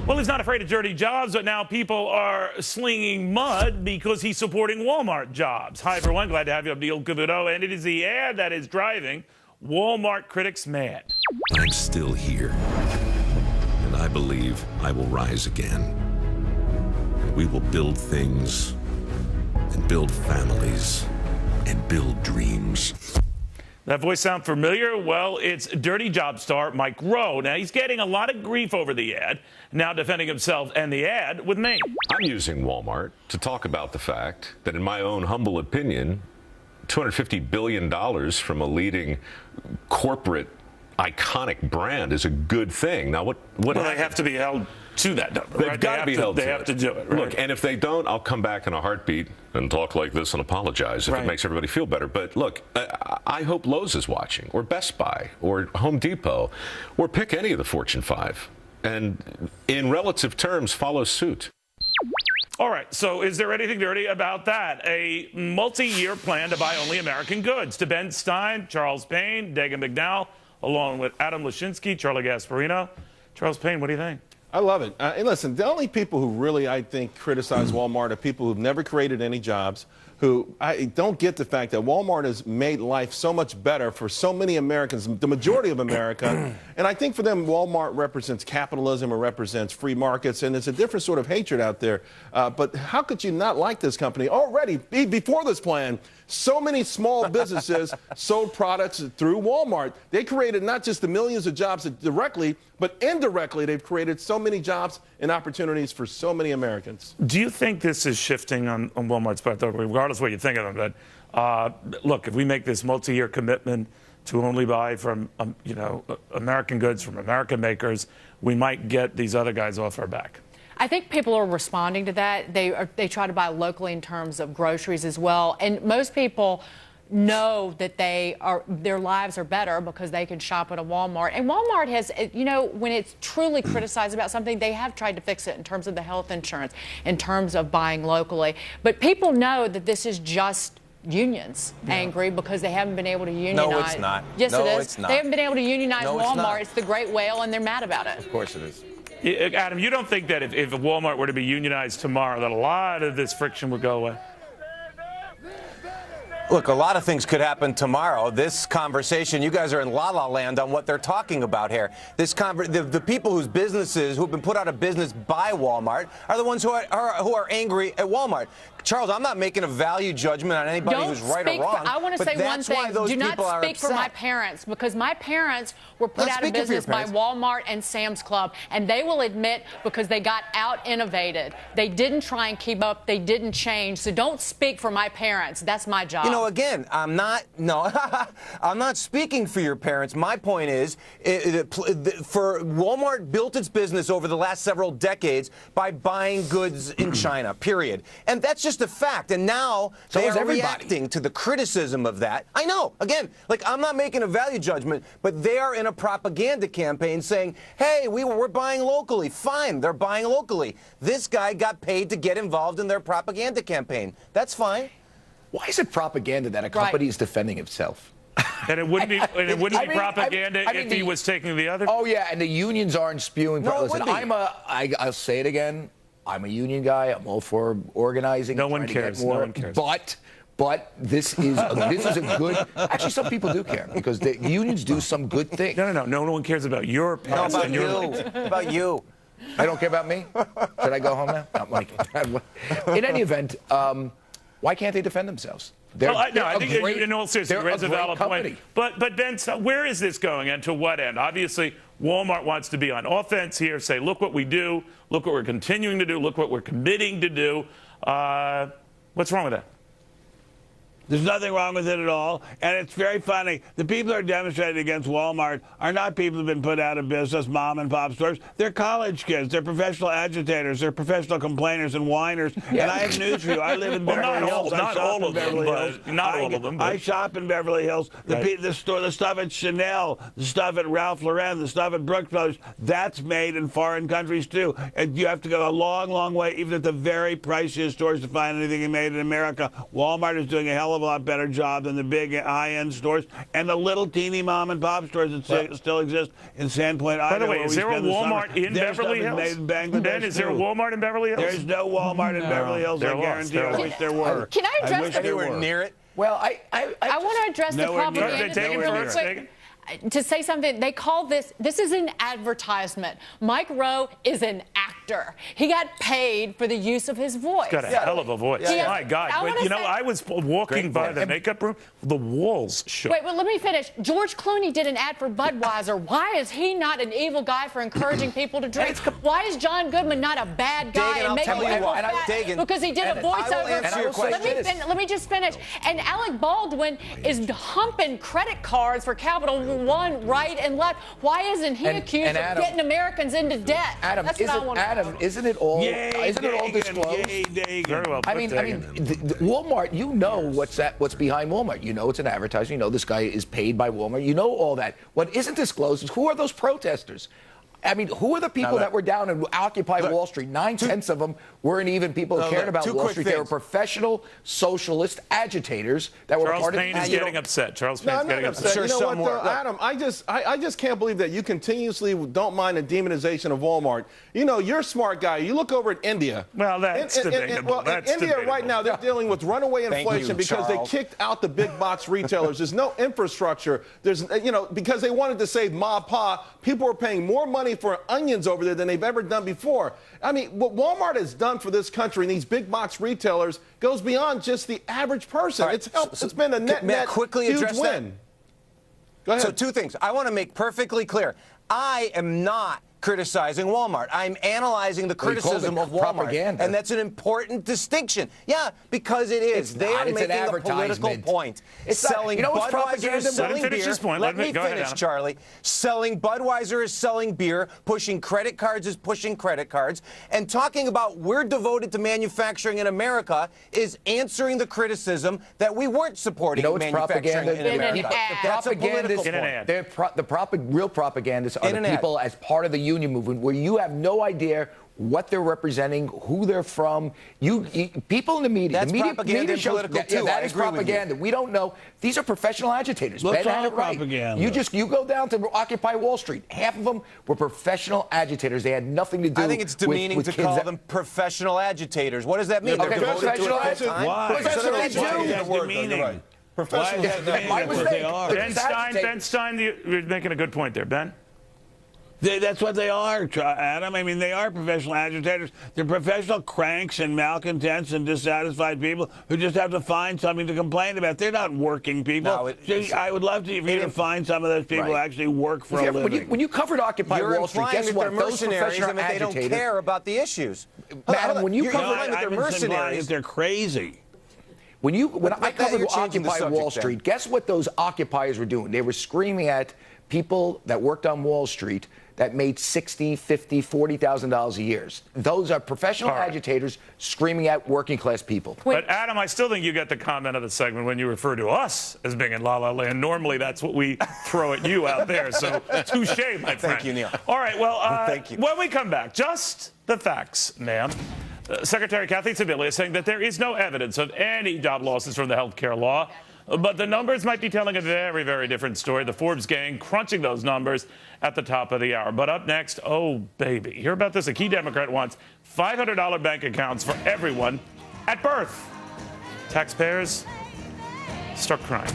Well, he's not afraid of dirty jobs, but now people are slinging mud because he's supporting Walmart jobs. Hi, everyone. Glad to have you. I'm Neil Cavuto, and it is the ad that is driving Walmart critics mad. I'm still here, and I believe I will rise again. We will build things, and build families, and build dreams. That voice sound familiar? Well, it's dirty job star Mike Rowe. Now, he's getting a lot of grief over the ad, now defending himself and the ad with me. I'm using Walmart to talk about the fact that, in my own humble opinion, $250 billion from a leading corporate iconic brand is a good thing. Now, what well, they have to be held to that number, They've right? got to be held to it. They have to do it, right? Look, and if they don't, I'll come back in a heartbeat and talk like this and apologize if it makes everybody feel better. But look, I hope Lowe's is watching, or Best Buy, or Home Depot, or pick any of the Fortune 5, and in relative terms, follow suit. All right, so is there anything dirty about that? A multi-year plan to buy only American goods. To Ben Stein, Charles Payne, Dagan McDowell, along with Adam Lashinsky, Charlie Gasparino. Charles Payne, what do you think? I love it. And listen, the only people who really, I think, criticize Walmart are people who've never created any jobs, who I don't get the fact that Walmart has made life so much better for so many Americans, the majority of America. And I think for them, Walmart represents capitalism or represents free markets, and it's a different sort of hatred out there. But how could you not like this company? Already, before this plan, so many small businesses sold products through Walmart. They created not just the millions of jobs directly, but indirectly, they've created so many jobs and opportunities for so many Americans. Do you think this is shifting on Walmart's part, though, regardless of what you think of them? But look, if we make this multi-year commitment to only buy from, American goods from American makers, we might get these other guys off our back. I think people are responding to that. They try to buy locally in terms of groceries as well. And most people know that their lives are better because they can shop at a Walmart. And Walmart has, when it's truly criticized about something, they have tried to fix it in terms of the health insurance, in terms of buying locally. But people know that this is just unions angry because they haven't been able to unionize. No, it's not. Yes, no, it is. It's not. They haven't been able to unionize no, Walmart. It's the great whale, and they're mad about it. Of course it is. Adam, you don't think that if Walmart were to be unionized tomorrow, that a lot of this friction would go away? Look, a lot of things could happen tomorrow. This conversation, you guys are in la-la land on what they're talking about here. The people whose businesses, who've been put out of business by Walmart, are the ones who are angry at Walmart. Charles, I'm not making a value judgment on anybody who's right or wrong. I want to say one thing. Do not speak for my parents, because my parents were put out of business by Walmart and Sam's Club, and they will admit because they got out-innovated. They didn't try and keep up. They didn't change. So don't speak for my parents. That's my job. You know, again, I'm not speaking for your parents. My point is, for Walmart built its business over the last several decades by buying goods in China, period. And that's just a fact. And now they are reacting to the criticism of that. I know. Again, I'm not making a value judgment, but they are in a propaganda campaign saying, hey, we're buying locally. Fine, they're buying locally. This guy got paid to get involved in their propaganda campaign. That's fine. Why is it propaganda that a company is defending itself? And it wouldn't be, propaganda if he was taking the other? Oh, yeah, and the unions aren't spewing. No, listen, I'll say it again. I'm a union guy. I'm all for organizing. No one cares. No one cares. But this is a good. Actually, some people do care because the unions do some good things. No one cares about your past. No, about you. About you. I don't care about me. Should I go home now? Not Mike. In any event, why can't they defend themselves? I think in all seriousness, you raise a valid point. But Ben, where is this going and to what end? Obviously, Walmart wants to be on offense here, say, look what we do, look what we're continuing to do, look what we're committing to do. What's wrong with that? There's nothing wrong with it at all. And it's very funny. The people who are demonstrating against Walmart are not people who have been put out of business, mom and pop stores. They're college kids. They're professional agitators. They're professional complainers and whiners. Yeah. And I have news for you. I live in Beverly Hills. Not all of them. I shop in Beverly Hills. The stuff at Chanel, the stuff at Ralph Lauren, the stuff at Brooks Brothers, that's made in foreign countries too. And you have to go a long, long way, even at the very priciest stores, to find anything made in America. Walmart is doing a hell of of a lot better job than the big high-end stores and the little teeny mom-and-pop stores that still exist in Sandpoint, Idaho. By the way, is there a Walmart in Beverly Hills? Ben, is there a Walmart in Beverly Hills? There's no Walmart in Beverly Hills. I guarantee. I wish there were. Can I address I wish there Anywhere were. near it? Well, I want to address the propaganda thing really quick. To say something, they call this is an advertisement. Mike Rowe is an actor. He got paid for the use of his voice. He's got a hell of a voice. My God. But, you know, I was walking by the makeup room. The walls shook. Wait, well, let me finish. George Clooney did an ad for Budweiser. Why is he not an evil guy for encouraging people to drink? Why is John Goodman not a bad guy and making people fat because he did a voiceover? Let me just finish. And Alec Baldwin is humping credit cards for Capital One right and left. Why isn't he accused of getting Americans into debt? Adam, isn't it all disclosed? Very well put, I mean, Walmart, you know what's behind Walmart. You know it's an advertising. You know this guy is paid by Walmart. You know all that. What isn't disclosed is who are those protesters? I mean, who are the people that were down and Occupy Wall Street? 9/10 of them weren't even people who cared about Wall Street. They were professional socialist agitators that were part of. Charles Payne is getting upset. Charles Payne is getting upset. You know what, though, Adam? I just can't believe that you continuously don't mind the demonization of Walmart. You know, you're a smart guy. You look over at India. Well, that's debatable. In India right now, they're dealing with runaway inflation because they kicked out the big box retailers. There's no infrastructure. There's, you know, because they wanted to save Ma Pa. People are paying more money for onions over there than they've ever done before. I mean, what Walmart has done for this country and these big box retailers goes beyond just the average person. Right. It's been a net huge win. Go ahead. So two things. I want to make perfectly clear. I am not criticizing Walmart. I'm analyzing the criticism of Walmart. Propaganda. And that's an important distinction. Yeah, because it is. They are making a political point. It's selling Budweiser is selling beer. Let me finish, Charlie. Selling Budweiser is selling beer. Pushing credit cards is pushing credit cards. And talking about we're devoted to manufacturing in America is answering the criticism that we weren't supporting manufacturing in America. That's a political point. The real propagandists are the people as part of the union movement where you have no idea what they're representing, who they're from. People in the media. That's propaganda and political too. That is propaganda. We don't know. These are professional agitators. What's Ben had it right. propaganda? You go down to Occupy Wall Street. Half of them were professional agitators. They had nothing to do. I think it's demeaning to call them professional agitators. What does that mean? Okay, professional agitators. Why? Professional demeaning. Professional. Ben Stein, you're making a good point there, Ben. That's what they are, Adam. I mean, they are professional agitators. They're professional cranks and malcontents and dissatisfied people who just have to find something to complain about. They're not working people. No, I would love for you to find some of those people who actually work for a living. When you covered Occupy Wall Street, guess what? Those professional agitators, they don't care about the issues. Madam, when you covered they're mercenaries, they're crazy. When I covered Occupy Wall Street, guess what those occupiers were doing? They were screaming at people that worked on Wall Street that made $60,000, $50,000, $40,000 a year. Those are professional agitators screaming at working class people. But Adam, I still think you get the comment of the segment when you refer to us as being in La La Land. Normally, that's what we throw at you out there. So touche, my friend. Thank you, Neil. All right. Well, thank you. When we come back, just the facts, ma'am. Secretary Kathleen Sebelius is saying that there is no evidence of any job losses from the health care law. But the numbers might be telling a very, very different story. The Forbes gang crunching those numbers at the top of the hour. But up next, oh, baby. Hear about this? A key Democrat wants $500 bank accounts for everyone at birth. Taxpayers, start crying.